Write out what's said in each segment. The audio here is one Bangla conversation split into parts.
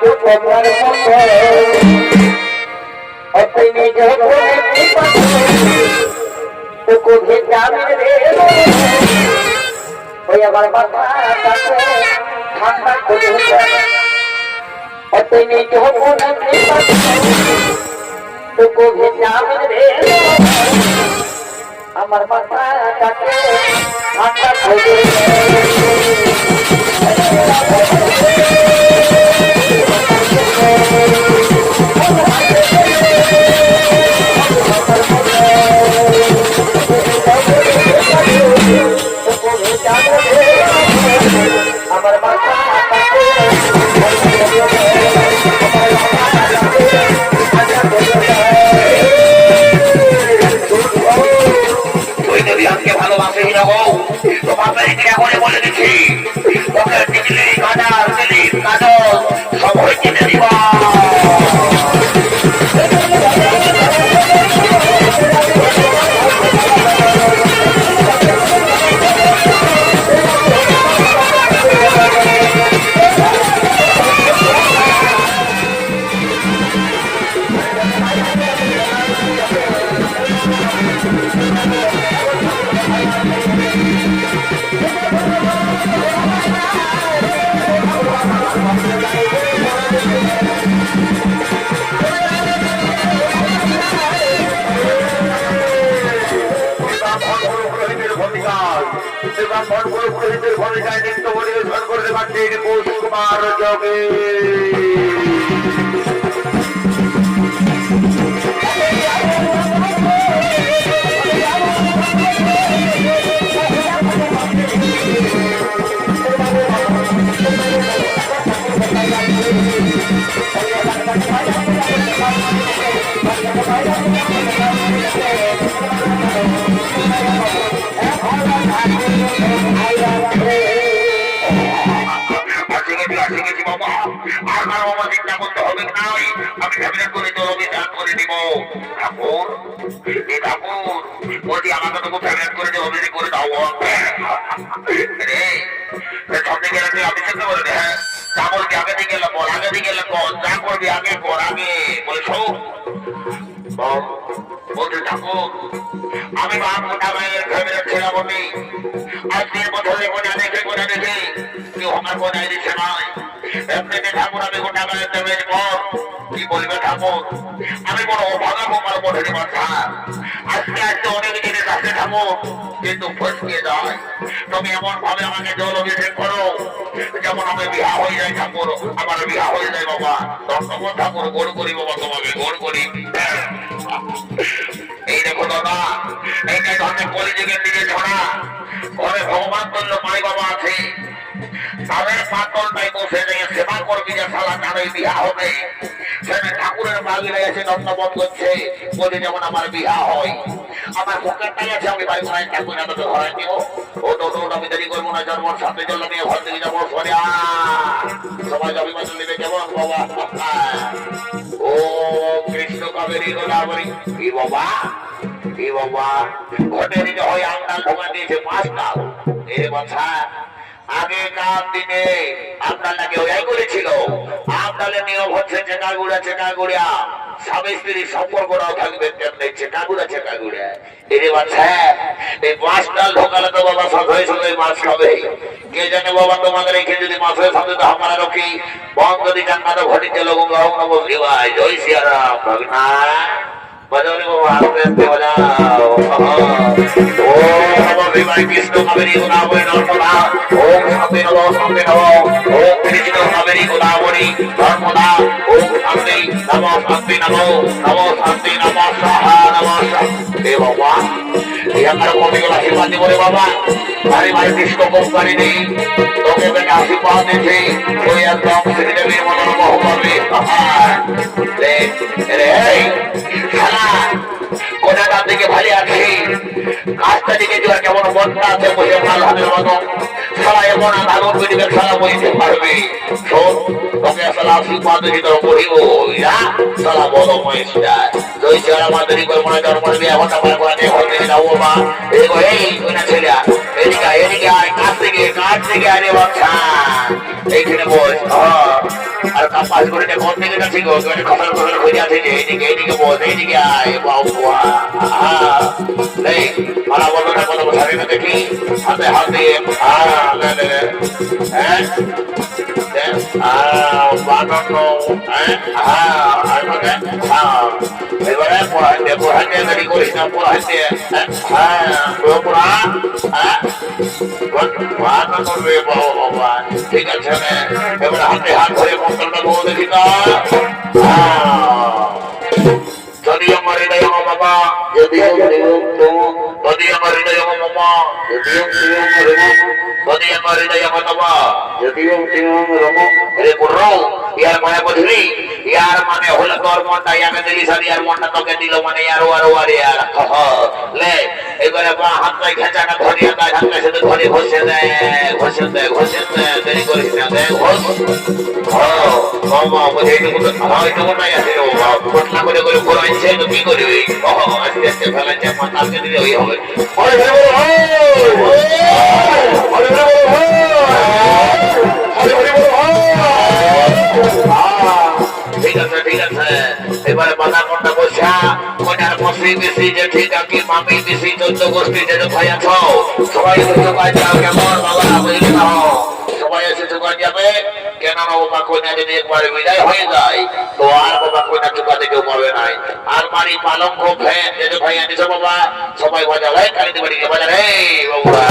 তোমার মতো अपने जो को भेजा मेरे ওই আমার মাথা কাছে ঠান্ডা করে अपने जो को भेजा मेरे আমার মাথা কাছে ঠান্ডা করে আমার মাথা আমাকে ভালোবাসে তোমাকে বলে দিচ্ছি তোকে টিকলি কাটার দিলি কাজল সব হয়েছে দিবা ভূমিকায় নৃত্য পরিবেশন করতে পারছেন কৌশিক কুমার যোগে আমি বাপ মোটা ভাইয়ের ফ্যামিলির ছেলেমণি আজকের বছরে কোনা দেখে কেউ আমার কোনায় দিচ্ছে নয় এমনিতে ঠাকুর আমি গোটা ভাইয়ের দেবের পর কি বলবে ঠাকুর আমি বড় অভাগা বোমার মধ্যে বাচ্চা আজকে অনেক জিনিস আছে ঠাকুর কিন্তু ফসকে যায় তুমি এমন ভাবে আমাকে জল অভিষেক করো যেমন আমি বিয়া হয়ে যায় ঠাকুর আমার বিয়া হয়ে যায় বাবা তখন ঠাকুর গোড় করি বাবা তোমাকে গোড় করি এই দেখো দাদা এইটাই ধরনের কলিযুগের দিকে ছড়া ঘরে ভগবান বলল মাই বাবা আছে তাদের পাতলটাই বসে দিয়ে সেবা করবি যে শালা তারই বিয়া হবে সেখানে ঠাকুরের বাগি লেগেছে দণ্ডবোধ করছে বলে যেমন আমার বিয়া হয় আমার পকেটটাই আছে আমি ভাই বোনাই ঠাকুর তোকে ঘরে নিব ও তো আমি দেরি করবো না জন্মর সাথে জল নিয়ে ঘর থেকে যাবো সরে সবাই অভিবাদন নেবে কেমন বাবা ও কৃষ্ণ কাবেরী গোদাবরী কি বাবা ঘটে দিতে হয় আমদাল ঢোকা দিয়েছে 5 কাল এ বাছা আগেকার দিনে আমদালটাকে ওই করেছিল আমদালের নিয়ম হচ্ছে চেকাগুড়া স্বামী স্ত্রী সম্পর্কটাও থাকবে তেমনি চেকাগুড়া এরে বাচ্চা এই 5 ডাল ঢোকালে তো বাবা সবাই সবাই মাছ খাবে কে জানে বাবা তোমাদের এখানে যদি মাছ হয়ে থাকে তো আমরা রকি বন্ধ যদি জান্নাত ঘটি চলো গঙ্গা নম শিবায় জয় শ্রীরাম ভগনা बजाओ बाबा आस्ते आस्ते बजाओ ओम नमो भीमाय कृष्ण कावेरी गोदावरी नर्मदा ओम शांति नमो ओम कृष्ण कावेरी गोदावरी नर्मदा ओम शांति नमो शांति नमो स्वाहा नमो हे बाबा ये हमारा कॉपी का आशीर्वाद दे बाबा हरे भाई कृष्ण को करी नहीं तो के बेटा आशीर्वाद दे थे कोई एकदम श्री देवी मनोरम हो पावे ले रे কোনাটার দিকে ভালো আছে কাজটা দিকে জোর কেমন মনটা আছে বসে ভালো হবে মতো সারা এমন আগুন বেরিয়ে সারা বইতে পারবে শোন তোকে সারা আশীর্বাদ দিতে পড়িব সারা বলো মহিষটা জয় শ্রী রাম দেরি করে মনে কর মনে বিয়ে হতে পারবো না হতে যাবো মা এই ওই না ছেলে এদিকে আয় কাজ থেকে এইদিকে আরে বাচ্চা এইখানে বস আর কাপাস করে কোন দিকে যাচ্ছি গো খসল খসল হয়ে আছে যে এইদিকে বস এইদিকে আয় বাবুয়া এই মারা বলবো না কথা বসাবি না দেখি হাতে হাত দিয়ে হ্যাঁ বানানো এবারে পড়াইতে গাড়ি করিস না পড়াইতে বাবা ঠিক আছে এবারে হাতে হাত ধরে মন্ত্রটা বউ দেখি না যদি আমার হৃদয় বাবা যদি আমার হৃদয় মামা যদি আমার হৃদয় বাবা যদি রে বুড়ো ইয়ার মানে বুঝলি ইয়ার মানে হলো তোর মনটা ইয়াকে দিলি সারি আর মনটা তোকে দিল মানে আরো আরে আর লে এবারে বা হাতটাই খেঁচাটা ধরিয়ে দেয় হাতটা সাথে ধরে ঘষে দেয় দেরি করিস না দেখ ঘষ বাবা বুঝে এইটুকুটাই আছে ঘটনা করে করে ঘোরাইছে তো কি করবি আস্তে আস্তে ফেলাচ্ছে মাথাকে দিলে ওই হবে ঠিক আছে এবারে বাধা কোনটা বসা কোনার মসি বেশি যে ঠিক আছে মামি বেশি 14 গোষ্ঠী যে ভাই আছো সবাই দোকান যাও কেমন বাবা বুঝলি না সবাই এসে দোকান যাবে কেন বাবা কোনা যদি একবার বিদায় হয়ে যায় তো আর বাবা কোনা চুকাতে কেউ পাবে নাই আর বাড়ি পালঙ্ক ফ্যান যে ভাই আনিস বাবা সবাই বাজাবে কালিতে বাড়িকে বাজারে এই বাবা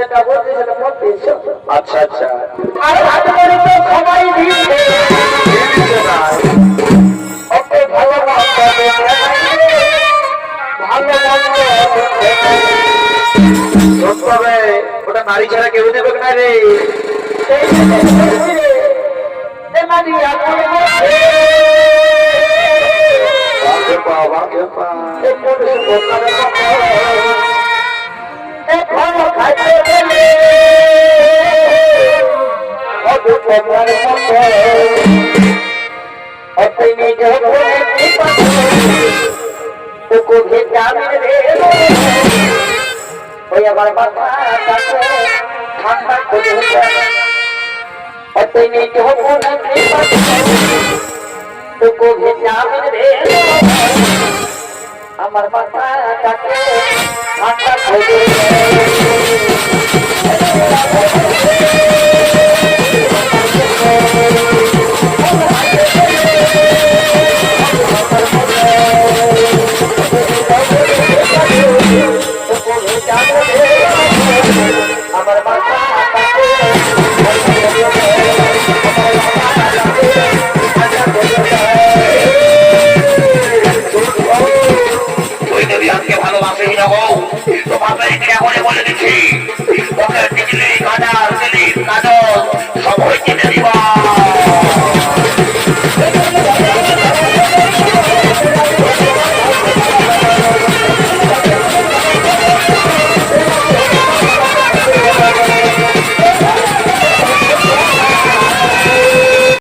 যেটা বলছি সেটা করতে এসো। আচ্ছা আচ্ছা আর হাত করে তো সবাই দিচ্ছে অত ভালো মন্দ ভালো মন্দ তবে ওটা নারী ছাড়া কেউ দেবে না রে। সেই মাটি এখন বাবা এখনো খাইতে গেলে অদুপমার মতো অতই নিজে তোকে ভিটামিন রে ওই আমার মাথাটাকে ঠান্ডা করে অতই নিজে তোকে ভিটামিন রে আমার মাথাটাকে ঠান্ডা করে আমার মাথাটাকে তুই যদি আজকে ভালোবাসি না হও তো বাবা এখানে বলে দিচ্ছি তোকে টিকলি কাজল